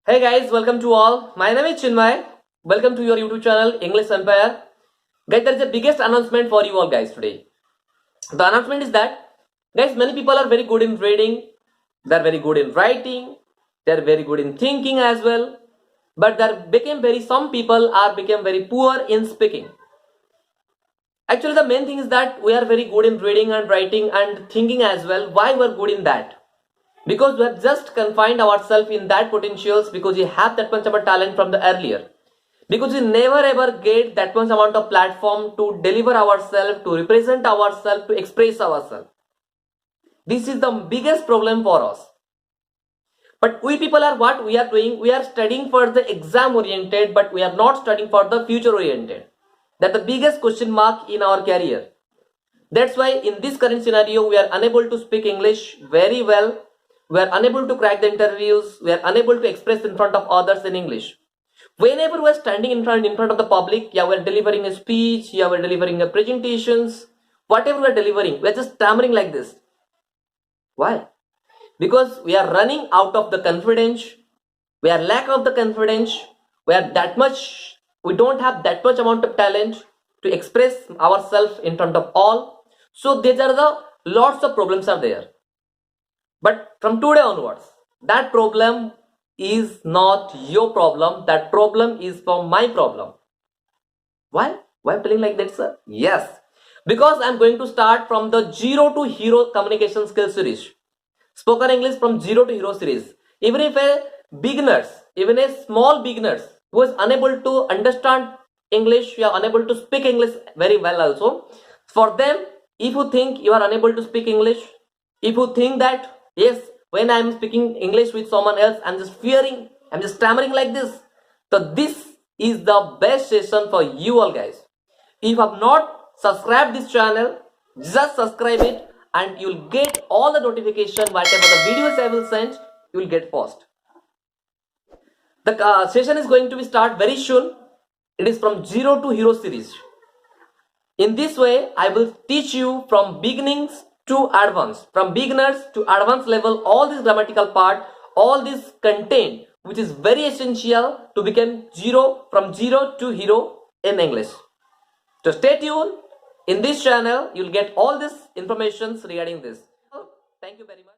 Hey guys, welcome to all. My name is Chinmay. Welcome to your YouTube channel English Empire. Guys, there is a biggest announcement for you all guys today. The announcement is that guys, many people are very good in reading, they're very good in writing, they're very good in thinking as well, but some people are became very poor in speaking. Actually, the main thing is that we are very good in reading and writing and thinking as well. Why we're good in that? Because we have just confined ourselves in that potentials because we have that much of a talent from the earlier. Because we never ever get that much amount of platform to deliver ourselves, to represent ourselves, to express ourselves. This is the biggest problem for us. But we people are what we are doing, we are studying for the exam oriented, but we are not studying for the future oriented. That's the biggest question mark in our career. That's why in this current scenario, we are unable to speak English very well. We are unable to crack the interviews. We are unable to express in front of others in English. Whenever we are standing in front of the public, yeah, we are delivering a speech, yeah, we are delivering a presentations, whatever we are delivering, we are just stammering like this. Why? Because we are running out of the confidence. We are lack of the confidence. We don't have that much amount of talent to express ourselves in front of all. So these are the lots of problems are there. But from today onwards, that problem is not your problem. That problem is from my problem. Why? Why I'm telling like that, sir? Yes, because I'm going to start from the zero to hero communication skill series. Spoken English from zero to hero series. Even if even a small beginners who is unable to understand English, you are unable to speak English very well also. For them, if you think you are unable to speak English, if you think that yes, when I am speaking English with someone else, I'm just fearing, I'm just stammering like this. So this is the best session for you all guys. If you have not subscribed this channel, just subscribe it and you'll get all the notification whatever the videos I will send, you will get first. The session is going to be start very soon. It is from zero to hero series. In this way, I will teach you from beginnings to advance, from beginners to advanced level, all this grammatical part, all this content, which is very essential to become from zero to hero in English. So stay tuned. In this channel, you'll get all this information regarding this. Thank you very much.